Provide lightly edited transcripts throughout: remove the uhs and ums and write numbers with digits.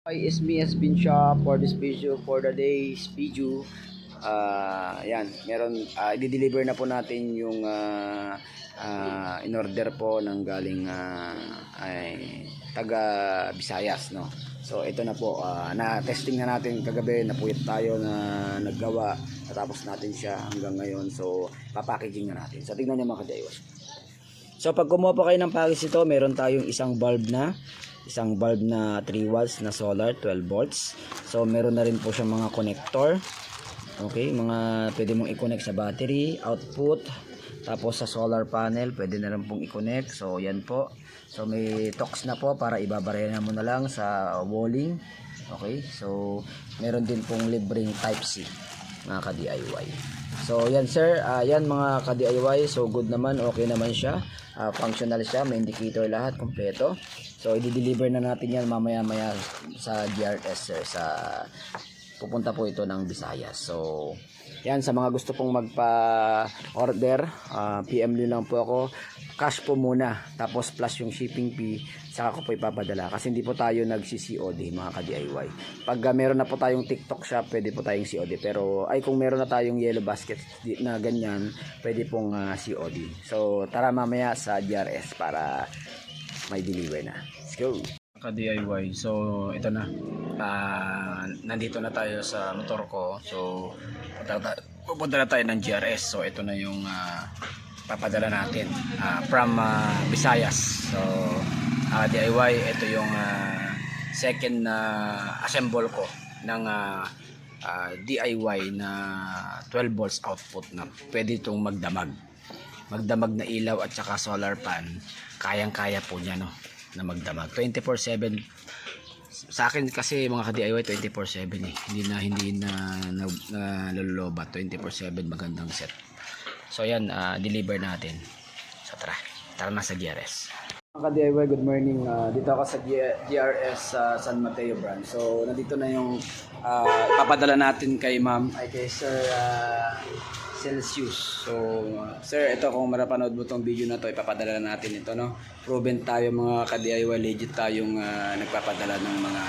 Hi, it's me, Spin Shop for this video, for the day's video. Yan, meron, i-deliver na po natin yung in order po ng galing ay taga Visayas, no. So ito na po, na-testing na natin kagabi, napuyat tayo na naggawa, natapos natin siya hanggang ngayon. So papackaging na natin. So tingnan niyo mga kadayos. So pag kumuha po kayo ng package nito, meron tayong isang bulb na 3 watts na solar 12 volts. So meron na rin po siyang mga connector. Okay, mga pwede mong i-connect sa battery, output, tapos sa solar panel pwede na rin pong i-connect. So yan po. So may tox na po para ibabarena mo na lang sa walling. Okay, so meron din pong libreng type C mga ka-DIY. So yan sir, yan mga ka-DIY. So good naman, okay naman siya. Functional siya, may indicator lahat, kompleto. So i-deliver na natin yan mamaya-maya sa GRS sir, pupunta po ito ng Visayas. So yan, sa mga gusto pong magpa-order, PM nyo lang po ako. Cash po muna, tapos plus yung shipping fee, saka ko po ipapadala. Kasi hindi po tayo nagsi-COD mga ka-DIY. Pag meron na po tayong TikTok shop, pwede po tayong COD. Pero ay kung meron na tayong yellow basket na ganyan, pwede pong COD. So tara mamaya sa GRS para may deliver na. Let's go! Ka-DIY. So ito na. Nandito na tayo sa motor ko. So pupunta na tayo ng GRS. So ito na yung papadala natin from Visayas. So DIY, ito yung second na assemble ko ng DIY na 12 volts output na pwede itong magdamag na ilaw at saka solar pan. Kayang-kaya po niya, no, na magdamag 24/7. Sa akin kasi mga ka-DIY 24/7 eh. Hindi na nalulubat. 24/7 magandang set. So yan, deliver natin. So tara na sa GRS. Mga ka-DIY, good morning. Dito ako sa GRS San Mateo branch. So nandito na yung ipapadala natin kay ma'am, ay kay Sir Celsius. So sir, ito kung marapanood mo tong video na to, ipapadala natin ito, no. Proven tayo mga ka-DIY, legit tayong nagpapadala ng mga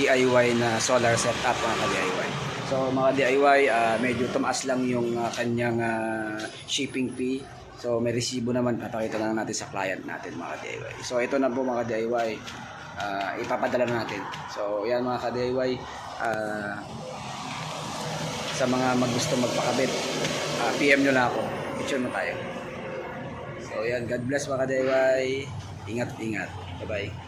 DIY na solar setup mga ka-DIY. So mga DIY, medyo tumaas lang yung kanyang shipping fee. So may resibo naman, papakita lang natin sa client natin mga DIY. So ito na po mga DIY, ipapadala natin. So yan mga DIY, sa mga gusto magpakabit, PM nyo lang ako, picture mo tayo. So yan, God bless mga DIY, ingat. Bye bye.